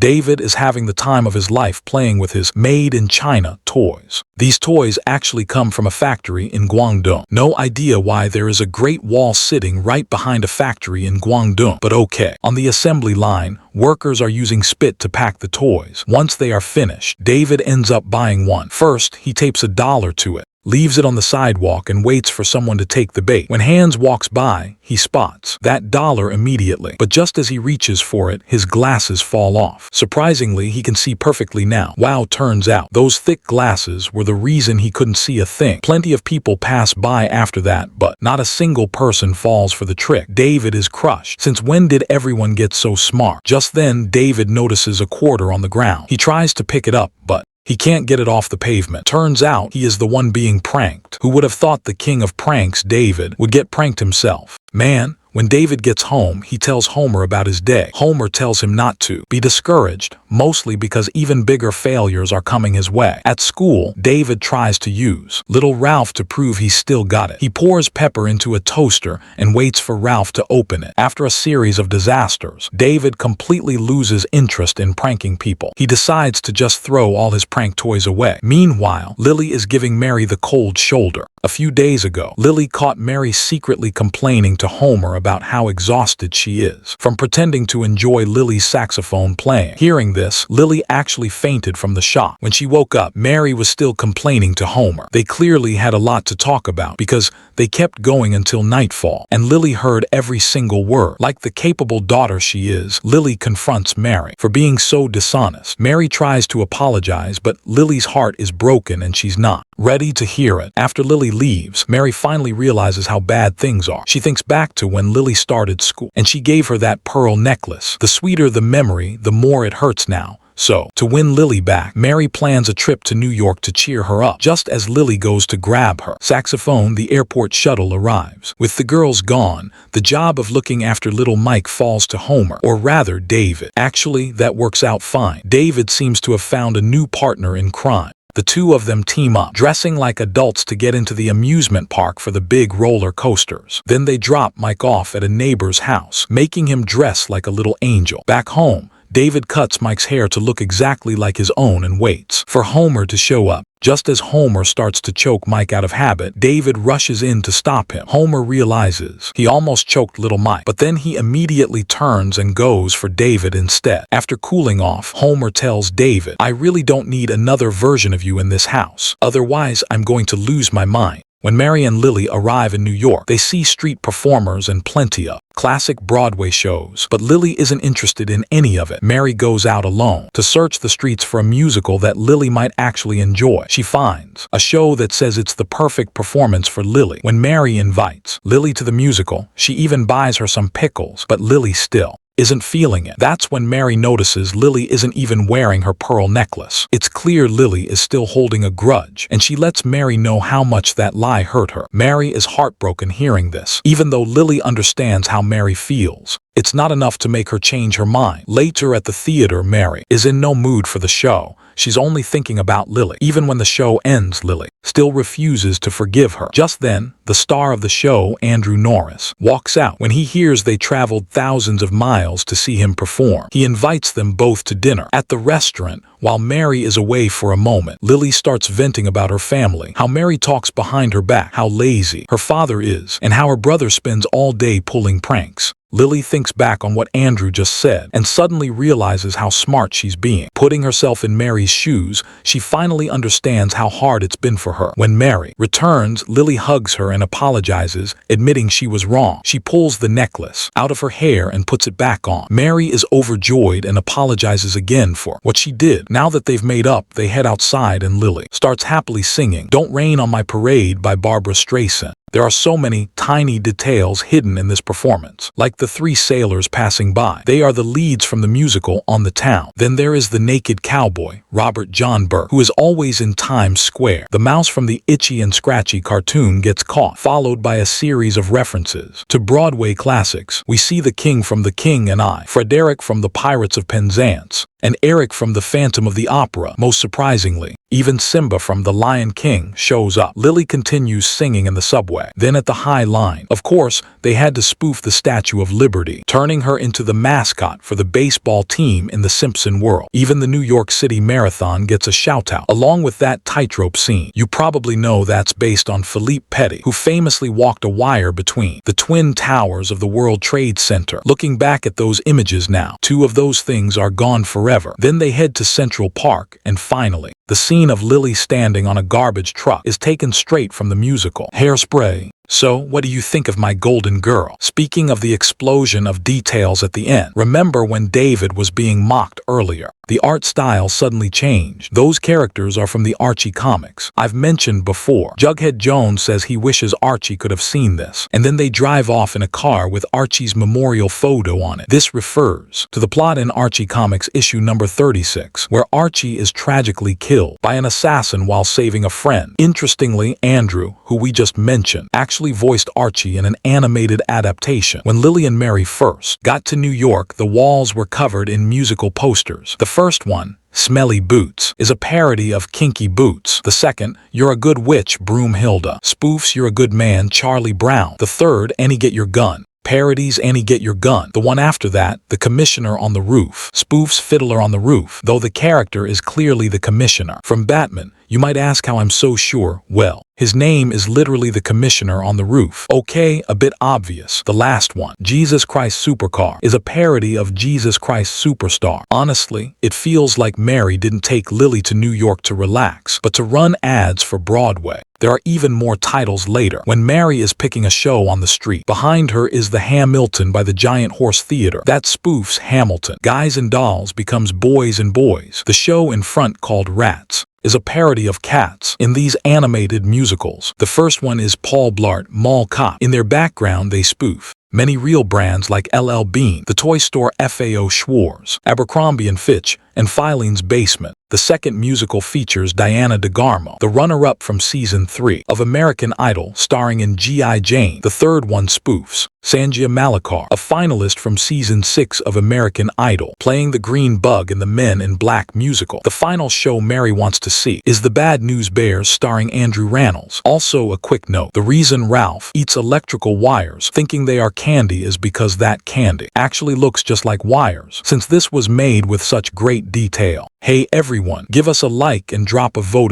David is having the time of his life playing with his made-in-China toys. These toys actually come from a factory in Guangdong. No idea why there is a Great Wall sitting right behind a factory in Guangdong, but okay. On the assembly line, workers are using spit to pack the toys. Once they are finished, David ends up buying one. First, he tapes $1 to it, leaves it on the sidewalk and waits for someone to take the bait. When Hans walks by, he spots that $1 immediately. But just as he reaches for it, his glasses fall off. Surprisingly, he can see perfectly now. Wow, turns out those thick glasses were the reason he couldn't see a thing. Plenty of people pass by after that, but not a single person falls for the trick. David is crushed. Since when did everyone get so smart? Just then, David notices a quarter on the ground. He tries to pick it up, but he can't get it off the pavement. Turns out he is the one being pranked. Who would have thought the king of pranks, David, would get pranked himself? Man, when David gets home, he tells Homer about his day. Homer tells him not to be discouraged, mostly because even bigger failures are coming his way. At school, David tries to use little Ralph to prove he's still got it. He pours pepper into a toaster and waits for Ralph to open it. After a series of disasters, David completely loses interest in pranking people. He decides to just throw all his prank toys away. Meanwhile, Lily is giving Mary the cold shoulder. A few days ago, Lily caught Mary secretly complaining to Homer about how exhausted she is from pretending to enjoy Lily's saxophone playing. Hearing this, Lily actually fainted from the shock. When she woke up, Mary was still complaining to Homer. They clearly had a lot to talk about because they kept going until nightfall, and Lily heard every single word. Like the capable daughter she is, Lily confronts Mary for being so dishonest. Mary tries to apologize, but Lily's heart is broken and she's not ready to hear it. After Lily leaves, Mary finally realizes how bad things are. She thinks back to when Lily started school, and she gave her that pearl necklace. The sweeter the memory, the more it hurts now. So, to win Lily back, Mary plans a trip to New York to cheer her up. Just as Lily goes to grab her saxophone, the airport shuttle arrives. With the girls gone, the job of looking after little Mike falls to Homer, or rather David. Actually, that works out fine. David seems to have found a new partner in crime. The two of them team up, dressing like adults to get into the amusement park for the big roller coasters. Then they drop Mike off at a neighbor's house, making him dress like a little angel. Back home, David cuts Mike's hair to look exactly like his own and waits for Homer to show up. Just as Homer starts to choke Mike out of habit, David rushes in to stop him. Homer realizes he almost choked little Mike, but then he immediately turns and goes for David instead. After cooling off, Homer tells David, "I really don't need another version of you in this house. Otherwise, I'm going to lose my mind." When Mary and Lily arrive in New York, they see street performers and plenty of classic Broadway shows, but Lily isn't interested in any of it. Mary goes out alone to search the streets for a musical that Lily might actually enjoy. She finds a show that says it's the perfect performance for Lily. When Mary invites Lily to the musical, she even buys her some pickles, but Lily still isn't feeling it. That's when Mary notices Lily isn't even wearing her pearl necklace. It's clear Lily is still holding a grudge, and she lets Mary know how much that lie hurt her. Mary is heartbroken hearing this. Even though Lily understands how Mary feels, it's not enough to make her change her mind. Later at the theater, Mary is in no mood for the show. She's only thinking about Lily. Even when the show ends, Lily still refuses to forgive her. Just then, the star of the show, Andrew Norris, walks out. When he hears they traveled thousands of miles to see him perform, he invites them both to dinner. At the restaurant, while Mary is away for a moment, Lily starts venting about her family, how Mary talks behind her back, how lazy her father is, and how her brother spends all day pulling pranks. Lily thinks back on what Andrew just said and suddenly realizes how smart she's being. Putting herself in Mary's shoes, she finally understands how hard it's been for her. When Mary returns, Lily hugs her and apologizes, admitting she was wrong. She pulls the necklace out of her hair and puts it back on. Mary is overjoyed and apologizes again for what she did. Now that they've made up, they head outside and Lily starts happily singing "Don't Rain on My Parade" by Barbara Streisand. There are so many tiny details hidden in this performance, like the three sailors passing by. They are the leads from the musical on the town. Then there is the naked cowboy, Robert John Burke, who is always in Times Square. The mouse from the Itchy and Scratchy cartoon gets caught, followed by a series of references to Broadway classics. We see the King from The King and I, Frederick from The Pirates of Penzance, and Eric from The Phantom of the Opera, most surprisingly. Even Simba from The Lion King shows up. Lily continues singing in the subway. Then at the High Line, of course, they had to spoof the Statue of Liberty, turning her into the mascot for the baseball team in the Simpson world. Even the New York City Marathon gets a shout-out, along with that tightrope scene. You probably know that's based on Philippe Petit, who famously walked a wire between the twin towers of the World Trade Center. Looking back at those images now, two of those things are gone forever. Then they head to Central Park, and finally, the scene of Lily standing on a garbage truck is taken straight from the musical Hairspray. So, what do you think of my golden girl? Speaking of the explosion of details at the end, remember when David was being mocked earlier? The art style suddenly changed. Those characters are from the Archie comics. I've mentioned before, Jughead Jones says he wishes Archie could have seen this, and then they drive off in a car with Archie's memorial photo on it. This refers to the plot in Archie Comics issue number 36, where Archie is tragically killed by an assassin while saving a friend. Interestingly, Andrew, who we just mentioned, actually voiced Archie in an animated adaptation. When Lily and Mary first got to New York, the walls were covered in musical posters. The first one, Smelly Boots, is a parody of Kinky Boots. The second, You're a Good Witch, Broomhilda, spoofs You're a Good Man, Charlie Brown. The third, Annie Get Your Gun, parodies Annie Get Your Gun. The one after that, The Commissioner on the Roof, spoofs Fiddler on the Roof, though the character is clearly the Commissioner. From Batman, you might ask how I'm so sure. Well, his name is literally the Commissioner on the Roof. Okay, a bit obvious. The last one, Jesus Christ Supercar, is a parody of Jesus Christ Superstar. Honestly, it feels like Mary didn't take Lily to New York to relax, but to run ads for Broadway. There are even more titles later. When Mary is picking a show on the street, behind her is the Hamilton by the Giant Horse Theater. That spoofs Hamilton. Guys and Dolls becomes Boys and Boys. The show in front, called Rats, is a parody of Cats. In these animated musicals, the first one is Paul Blart Mall Cop. In their background, they spoof many real brands like LL Bean, the toy store FAO Schwartz, Abercrombie & Fitch, and Filene's Basement. The second musical features Diana DeGarmo, the runner-up from Season 3 of American Idol, starring in G.I. Jane. The third one spoofs Sanjay Malakar, a finalist from Season 6 of American Idol, playing the green bug in the Men in Black musical. The final show Mary wants to see is The Bad News Bears, starring Andrew Rannells. Also a quick note, the reason Ralph eats electrical wires thinking they are candy is because that candy actually looks just like wires, since this was made with such great detail. Hey everyone, give us a like and drop a vote in